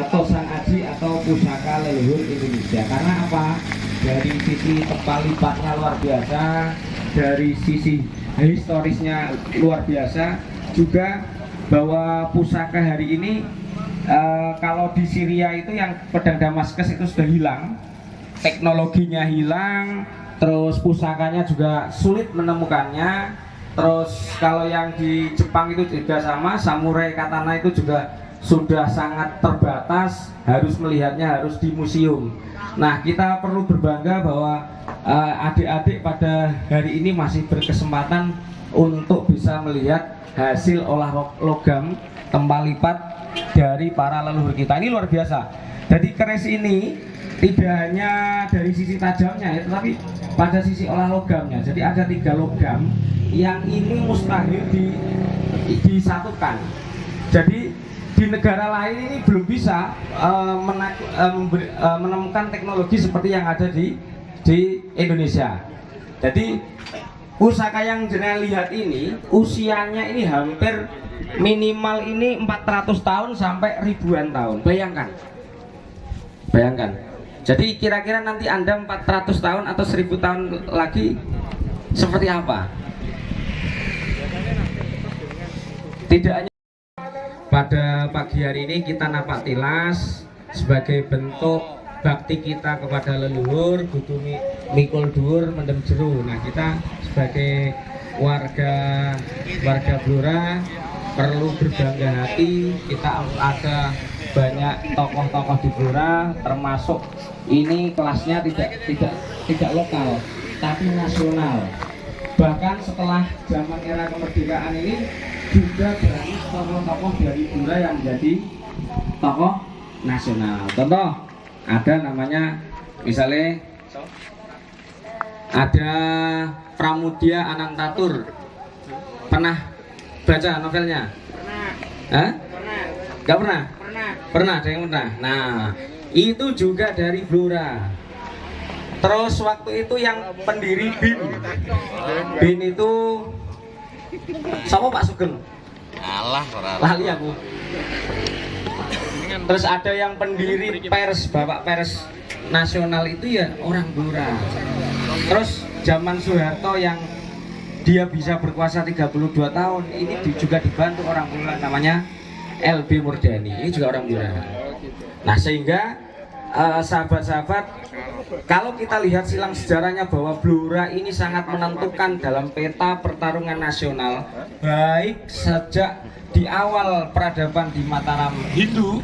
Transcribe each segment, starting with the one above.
atau sang aji atau pusaka leluhur Indonesia. Karena apa? Dari sisi tempat lipatnya luar biasa, dari sisi historisnya luar biasa, juga bahwa pusaka hari ini kalau di Syria itu yang pedang Damaskus itu sudah hilang, teknologinya hilang, terus pusakanya juga sulit menemukannya. Terus kalau yang di Jepang itu juga sama, samurai katana itu juga sudah sangat terbatas, harus melihatnya harus di museum. Nah, kita perlu berbangga bahwa adik-adik pada hari ini masih berkesempatan untuk bisa melihat hasil olah logam tempat lipat dari para leluhur kita. Ini luar biasa. Jadi keris ini tidak hanya dari sisi tajamnya ya, tetapi pada sisi olah logamnya. Jadi ada 3 logam yang ini mustahil disatukan. Jadi di negara lain ini belum bisa menemukan teknologi seperti yang ada di Indonesia. Jadi pusaka yang jenengan lihat ini usianya ini hampir minimal ini 400 tahun sampai ribuan tahun. Bayangkan. Jadi kira-kira nanti Anda 400 tahun atau 1000 tahun lagi seperti apa? Tidak hanya pada pagi hari ini kita napak tilas sebagai bentuk bakti kita kepada leluhur, kudu mikul dhuwur mendem jero. Nah, kita sebagai warga Blora perlu berbangga hati. Kita ada banyak tokoh-tokoh di Blora, termasuk ini kelasnya tidak lokal tapi nasional. Bahkan setelah zaman era kemerdekaan ini juga banyak tokoh-tokoh dari Blora yang menjadi tokoh nasional. Contoh, ada namanya misalnya ada Pramudia Anantatur. Pernah baca novelnya? Pernah. Hah? Pernah. Gak pernah? Pernah. Pernah, ada yang pernah. Nah, itu juga dari Blora. Terus waktu itu yang pendiri BIN itu siapa, Pak Sugeng? Alah, lali aku. Terus ada yang pendiri pers, Bapak Pers Nasional itu ya orang Blora. Terus zaman Soeharto yang dia bisa berkuasa 32 tahun, ini juga dibantu orang Blora, namanya LB Murdani, ini juga orang Blora. Nah, sehingga sahabat-sahabat, kalau kita lihat silang sejarahnya bahwa Blora ini sangat menentukan dalam peta pertarungan nasional, baik sejak di awal peradaban di Mataram Hindu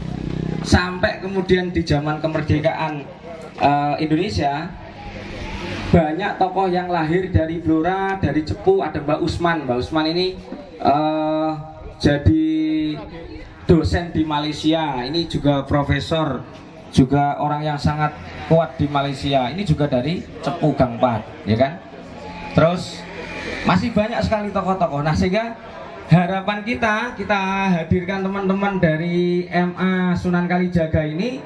sampai kemudian di zaman kemerdekaan Indonesia. Banyak tokoh yang lahir dari Blora, dari Cepu. Ada Mbak Usman. Mbak Usman ini jadi dosen di Malaysia. Ini juga profesor, juga orang yang sangat kuat di Malaysia. Ini juga dari Cepu Gang 4, ya kan? Terus masih banyak sekali tokoh-tokoh. Nah, sehingga harapan kita hadirkan teman-teman dari MA Sunan Kalijaga ini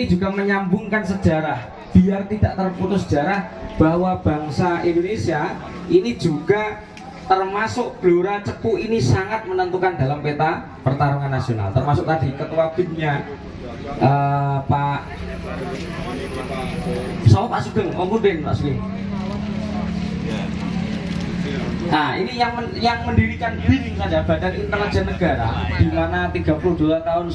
juga menyambungkan sejarah, biar tidak terputus sejarah bahwa bangsa Indonesia ini juga termasuk Blora Cepu ini sangat menentukan dalam peta pertarungan nasional. Termasuk tadi ketua BIN-nya Pak Sugeng, Om Budin, Pak Sugeng. Nah, ini yang mendirikan BIN saja, Badan Intelijen Negara, di mana 32 tahun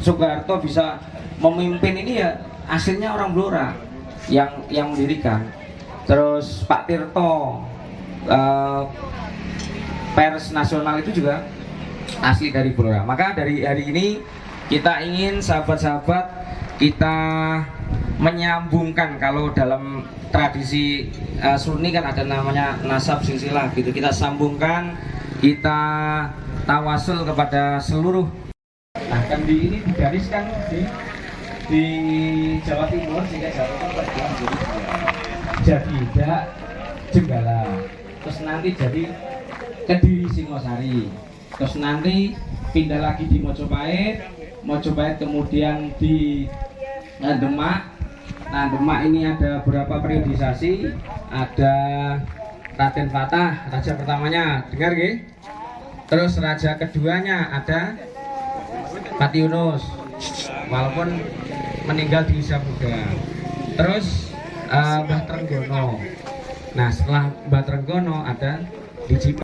Soeharto bisa memimpin ini ya aslinya orang Blora yang mendirikan. Terus Pak Tirto, pers nasional itu juga asli dari Blora. Maka dari hari ini kita ingin sahabat-sahabat kita menyambungkan, kalau dalam tradisi Sunni kan ada namanya nasab silsilah gitu, kita sambungkan, kita tawasul kepada seluruh. Nah, kan ini digariskan di Jawa Timur sehingga Jawa Timur berjalan jadi Dak Jenggala, terus nanti jadi Kediri Singosari, terus nanti pindah lagi di Mojopahit kemudian di Demak. Nah, Demak ini ada beberapa periodisasi, ada Raden Fatah, raja pertamanya, dengar nggih? Terus raja keduanya ada Pati Yunus. walaupun meninggal di usia muda. Terus Mbah Trenggono. Nah setelah Mbah Trenggono ada Biji